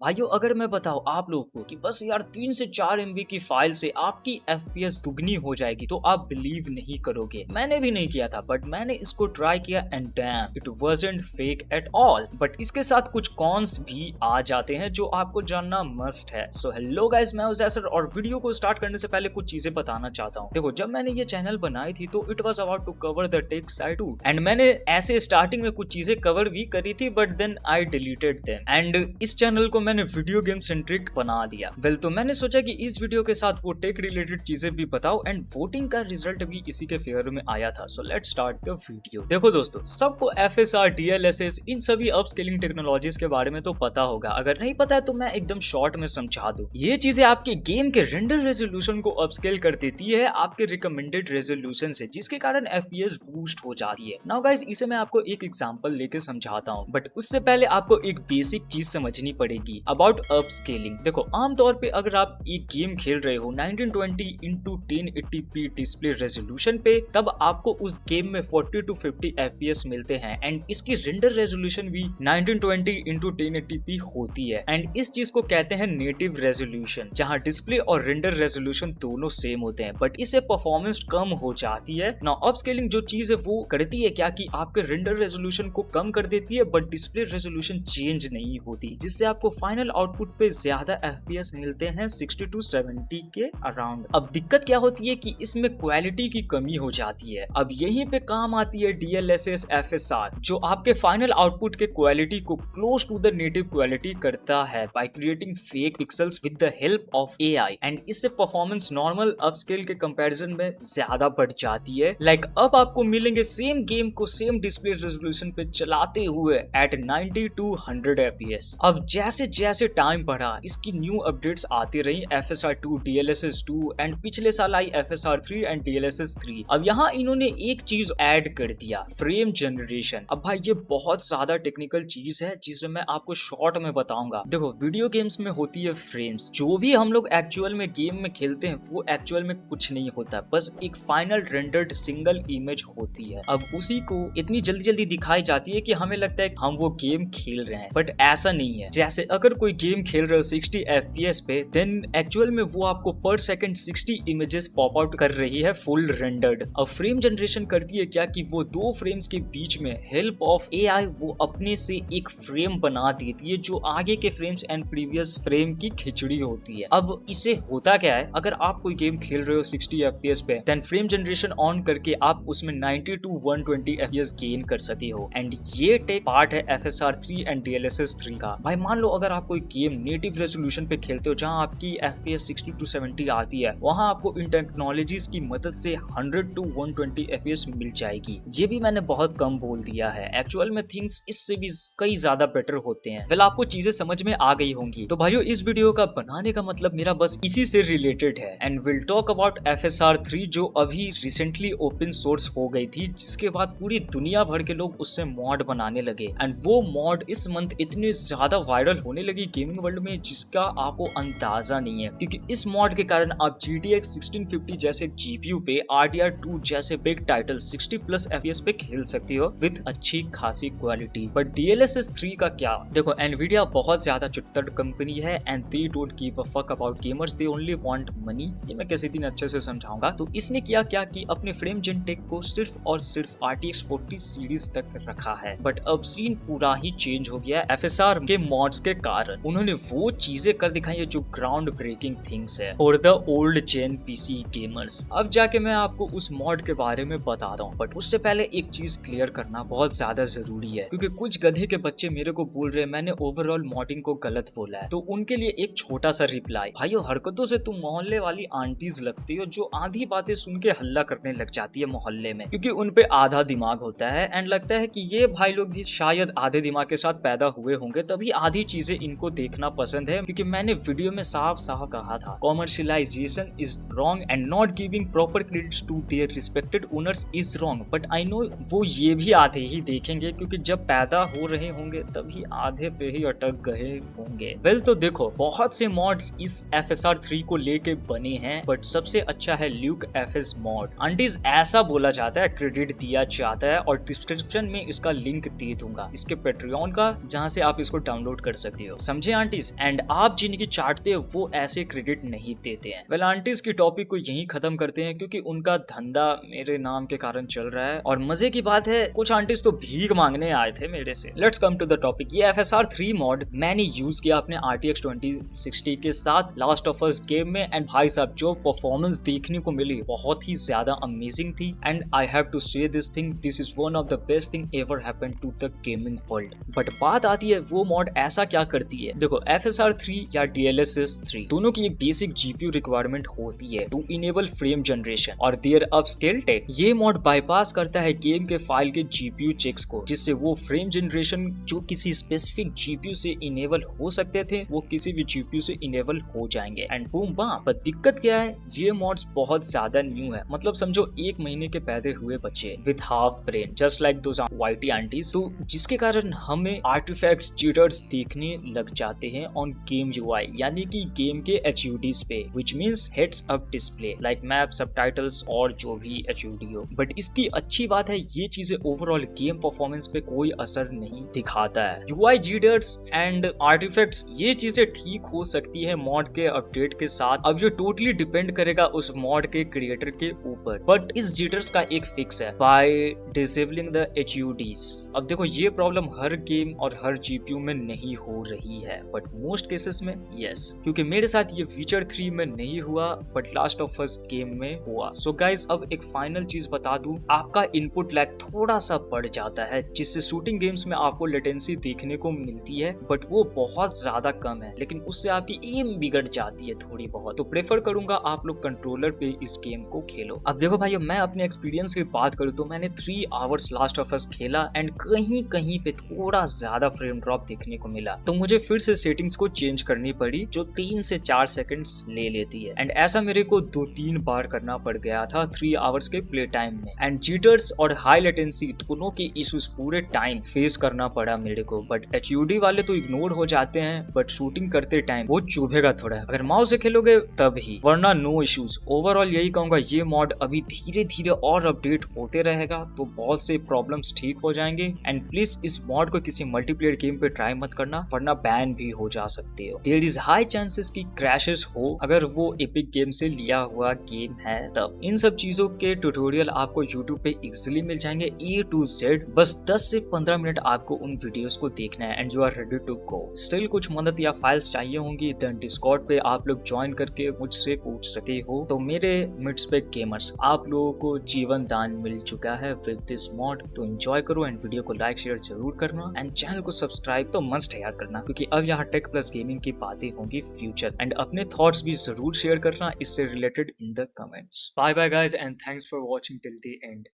भाइयों अगर मैं बताऊं आप लोगों को कि बस यार 3 से 4 MB की फाइल से आपकी FPS दुगनी हो जाएगी तो आप बिलीव नहीं करोगे। मैंने भी नहीं किया था बट मैंने इसको ट्राई किया and damn it wasn't fake at all. But इसके साथ कुछ कॉन्स भी आ जाते हैं जो आपको जानना मस्ट है। सो हेलो गाइस, मैं हूं जैसर और वीडियो को स्टार्ट करने से पहले कुछ चीजें बताना चाहता हूं। देखो, जब मैंने ये चैनल बनाई थी तो it was about to cover the tech side too and मैंने ऐसे स्टार्टिंग में कुछ चीजें कवर भी करी थी but then I deleted them and इस चैनल को मैंने वीडियो गेम सेंट्रिक बना दिया। वेल, तो मैंने सोचा कि इस वीडियो के साथ वो टेक रिलेटेड चीजें भी बताओ एंड वोटिंग का रिजल्ट भी इसी के फेवर में आया था। So let's start the video. देखो दोस्तों, सबको FSR, DLSS इन सभी अपस्केलिंग टेक्नोलॉजीज के बारे में तो पता होगा। अगर नहीं पता है तो मैं एकदम शॉर्ट में समझा दूं। ये चीजें आपके गेम के रेंडर रेजोल्यूशन को अपस्केल कर देती है आपके रिकमेंडेड रेजोल्यूशन से, जिसके कारण FPS बूस्ट हो जाती है। नाउ गाइस, इसे मैं आपको एक एग्जांपल लेके समझाता हूँ बट उससे पहले आपको एक बेसिक चीज समझनी पड़ेगी अबाउट अपस्केलिंग। देखो, आमतौर पे अगर आप एक गेम खेल रहे हो 1920x1080p डिस्प्ले रेजोल्यूशन पे, तब आपको उस गेम में 40 to 50 FPS मिलते हैं एंड इसकी रेंडर रेजोल्यूशन भी 1920x1080p होती है एंड इस चीज को कहते हैं नेटिव रेजोल्यूशन, जहां डिस्प्ले और रेंडर रेजोल्यूशन दोनों सेम होते हैं बट इससे परफॉर्मेंस कम हो जाती है। ना अपस्केलिंग जो चीज है वो करती है क्या कि आपके रेंडर रेजोल्यूशन को कम कर देती है बट डिस्प्ले रेजोल्यूशन चेंज नहीं होती, जिससे आपको फाइनल आउटपुट पे ज्यादा FPS मिलते हैं 60 to 70 के अराउंड। अब दिक्कत क्या होती है कि इसमें क्वालिटी की कमी हो जाती है। अब यहीं पे काम आती है DLSS FSR, जो आपके फाइनल आउटपुट के क्वालिटी को close to the native quality करता है by creating fake pixels with the help of AI and इससे परफॉर्मेंस नॉर्मल अपस्केल के कंपैरिजन में ज्यादा बढ़ जाती है। लाइक अब आपको मिलेंगे सेम गेम को सेम डिस्प्ले रेजोल्यूशन पे चलाते हुए एट 90 to 100 FPS। अब जैसे जैसे टाइम बढ़ा इसकी न्यू अपडेट्स आती रही, FSR 2, DLSS 2 एंड पिछले साल आई FSR 3 एंड DLSS 3। अब यहाँ इन्होंने एक चीज ऐड कर दिया, फ्रेम जनरेशन। अब भाई ये बहुत ज्यादा टेक्निकल चीज है जिसे मैं आपको शॉर्ट में बताऊंगा। देखो, वीडियो गेम्स में होती है फ्रेम्स। जो भी हम लोग एक्चुअल में गेम में खेलते हैं वो एक्चुअल में कुछ नहीं होता, बस एक फाइनल रेंडर्ड सिंगल इमेज होती है। अब उसी को इतनी जल्दी जल्दी दिखाई जाती है कि हमें लगता है कि हम वो गेम खेल रहे हैं बट ऐसा नहीं है। जैसे अगर कोई गेम खेल रहे हो 60 FPS पे, देन एक्चुअल में वो आपको पर सेकंड 60 इमेजेस पॉप आउट कर रही है फुल रेंडर्ड। अब फ्रेम जनरेशन करती है क्या कि वो दो फ्रेम्स के बीच में हेल्प ऑफ AI वो अपने से एक फ्रेम बना देती है जो आगे के फ्रेम्स एंड प्रीवियस फ्रेम की खिचड़ी होती है। अब इससे होता क्या है, अगर आप कोई गेम खेल रहे हो 60 FPS पे, देन फ्रेम जनरेशन ऑन करके आप उसमें 90 to 120 FPS गेन कर सकते हो एंड ये टेक पार्ट है FSR 3 एंड DLSS 3 का। भाई मान लो अगर आप कोई गेम नेटिव रेजोल्यूशन पे खेलते हो जहां आपकी FPS 60 to 70 आती है, वहां आपको इन टेक्नोलॉजीज की मदद से 100 to 120 FPS मिल जाएगी। ये भी मैंने बहुत कम बोल दिया है, एक्चुअल में थिंग्स इससे भी कई ज्यादा बेटर होते हैं। वेल, आपको चीजें समझ में आ गई होंगी। तो भाइयों, इस वीडियो का बनाने का मतलब मेरा बस इसी से रिलेटेड है and will talk about FSR 3 जो अभी रिसेंटली ओपन सोर्स हो गई थी, जिसके बाद पूरी दुनिया भर के लोग उससे मॉड बनाने लगे एंड वो मॉड इस मंथ इतने ज्यादा वायरल होने लगी गेमिंग वर्ल्ड में जिसका आपको अंदाजा नहीं है, क्योंकि इस मॉड के कारण आप GTX 1650 जैसे GPU पे RDR2 जैसे बिग टाइटल 60+ FPS पे खेल सकती हो विद अच्छी खासी क्वालिटी। बट DLSS 3 का क्या? देखो, Nvidia बहुत ज्यादा चुटतड़ कंपनी है and they don't give a fuck about gamers, they only want money. ये मैं किसी दिन अच्छे से समझाऊंगा। तो इसने किया क्या कि अपने फ्रेम जेन टेक को सिर्फ और सिर्फ RTX 40 सीरीज तक रखा है। बट अब सीन पूरा ही चेंज हो गया FSR के मॉड्स के कारण। उन्होंने वो चीजें कर दिखाई है जो ग्राउंड ब्रेकिंग थिंग्स है for the old gen PC gamers. अब जाके मैं आपको उस मॉड के बारे में बताता हूँ बट उससे पहले एक चीज क्लियर करना बहुत ज्यादा जरूरी है, क्योंकि कुछ गधे के बच्चे मेरे को बोल रहे हैं मैंने ओवरऑल मॉडिंग को गलत बोला है। तो उनके लिए एक छोटा सा रिप्लाई, भाइयों हरकतों से तुम मोहल्ले वाली आंटीज लगती हो जो आधी बातें सुन के हल्ला करने लग जाती है मोहल्ले में, क्योंकि उनपे आधा दिमाग होता है एंड लगता है कि ये भाई लोग भी शायद आधे दिमाग के साथ पैदा हुए होंगे तभी आधी चीजें इनको देखना पसंद है। क्योंकि मैंने वीडियो में साफ साफ कहा था, commercialization is wrong and not giving proper credits to their respected owners is wrong. But I know वो ये भी आधे ही देखेंगे, क्योंकि जब पैदा हो रहे होंगे तभी आधे पे ही अटक गए होंगे। वेल, तो देखो, बहुत से मॉड्स इस FSR 3 को लेके बने हैं बट सबसे अच्छा है ल्यूक FS मॉड। आंटीज ऐसा बोला जाता है, क्रेडिट दिया जाता है और डिस्क्रिप्शन में इसका लिंक दे दूंगा इसके पेट्रियन का, जहां से आप इसको डाउनलोड कर सकते हो। हो, समझे आंटीज। एंड आप जिनकी चाटते हो वो ऐसे क्रेडिट नहीं देते हैं। वेल आंटीज की टॉपिक को यहीं खत्म करते हैं क्योंकि उनका धंधा मेरे नाम के कारण चल रहा है। और मजे की बात है कुछ आंटीज तो भीख मांगने आए थे मेरे से। Let's come to the topic. ये FSR 3 मॉड मैंने यूज किया अपने RTX 2060 के साथ लास्ट ऑफ अस गेम में। एंड भाई साहब जो परफॉर्मेंस देखने को मिली बहुत ही ज्यादा अमेजिंग थी। And I have to say this thing, this is one of the best thing ever happened to the gaming world. But बात आती है वो मॉड ऐसा क्या करती है। देखो FSR 3 या DLSS 3 दोनों की एक बेसिक GPU रिक्वायरमेंट होती है टू इनेबल फ्रेम जनरेशन और देयर अपस्केल टेक। ये मॉड बाईपास करता है गेम के फाइल के GPU चेक्स को, जिससे वो फ्रेम जनरेशन जो किसी स्पेसिफिक GPU से इनेबल हो सकते थे वो किसी भी GPU से इनेबल हो जाएंगे। And boom bam. पर दिक्कत क्या है, ये मॉड्स बहुत ज्यादा न्यू है। मतलब समझो 1 महीने के पैदा हुए बच्चे with half brain just like those whitey aunties. तो जिसके कारण हमें आर्टिफैक्ट्स जिटर्स देखने लग जाते हैं ऑन गेम UI, यानी कि गेम के HUDs पे, which means heads up display like map, subtitles और जो भी HUD हो। बट इसकी अच्छी बात है ये चीजें ओवरऑल गेम परफॉर्मेंस पे कोई असर नहीं दिखाता है। UI जिटर्स एंड आर्टिफैक्ट्स ये चीजें ठीक हो सकती है मॉड के अपडेट के साथ। अब ये टोटली डिपेंड करेगा उस मॉड के क्रिएटर के ऊपर। बट इस जिटर्स का एक फिक्स है, बाय डिसेबलिंग द HUDs। अब देखो ये प्रॉब्लम हर गेम और हर GPU में नहीं हो रही है, बट मोस्ट केसेस में यस, क्योंकि मेरे साथ ये फीचर 3 में नहीं हुआ but last of us game में हुआ। सो गाइस अब एक फाइनल चीज बता दूं, आपका इनपुट लैग थोड़ा सा बढ़ जाता है जिससे शूटिंग गेम्स में आपको लेटेंसी देखने को मिलती है, बट वो बहुत ज्यादा कम है। लेकिन उससे आपकी एम बिगड़ जाती है थोड़ी बहुत। तो प्रेफर करूंगा आप लोग कंट्रोलर पे इस गेम को खेलो। अब देखो भाई मैं अपने एक्सपीरियंस की बात करूँ तो मैंने 3 आवर्स लास्ट ऑफ अस खेला एंड कहीं कहीं पे थोड़ा ज्यादा फ्रेम ड्रॉप देखने को मिला, तो मुझे फिर से सेटिंग्स को चेंज करनी पड़ी जो 3 से 4 सेकंड्स ले लेती है। एंड ऐसा मेरे को 2-3 बार करना पड़ गया था 3 आवर्स के प्ले टाइम में। एंड जिटर्स और हाई लेटेंसी दोनों के इश्यूज पूरे टाइम फेस करना पड़ा मेरे को। बट HUD वाले तो इग्नोर हो जाते हैं, बट शूटिंग करते टाइम वो चुभेगा थोड़ा अगर माउस से खेलोगे तब ही, वरना नो इश्यूज। ओवरऑल यही कहूंगा ये मॉड अभी धीरे धीरे और अपडेट होते रहेगा तो बहुत से प्रॉब्लम्स ठीक हो जाएंगे। एंड प्लीज इस मॉड को किसी मल्टीप्लेयर गेम पे ट्राई मत करना वरना बैन भी हो जा सकते हो। देयर इज हाई चांसेस कि क्रैशेस हो अगर वो एपिक गेम से लिया हुआ गेम है तब। इन सब चीजों के ट्यूटोरियल आपको यूट्यूब पे इजीली मिल जाएंगे A to Z। बस 10 से 15 मिनट आपको उन वीडियोस को देखना है and you are ready to go. Still कुछ मदद या फाइल्स चाहिए होंगी देन डिस्कॉर्ड पे आप लोग ज्वाइन करके मुझसे पूछ सकते हो। तो मेरे मिडस्पेक गेमर्स आप लोगों को जीवन दान मिल चुका है विद दिस मॉड, तो एंजॉय करो एंड वीडियो को लाइक शेयर जरूर करना एंड चैनल को सब्सक्राइब तो मस्ट याद करना क्योंकि अब यहाँ टेक प्लस गेमिंग की बातें होंगी फ्यूचर। एंड अपने थॉट्स भी जरूर शेयर करना इससे related in the comments. Bye bye guys and thanks for watching till the and.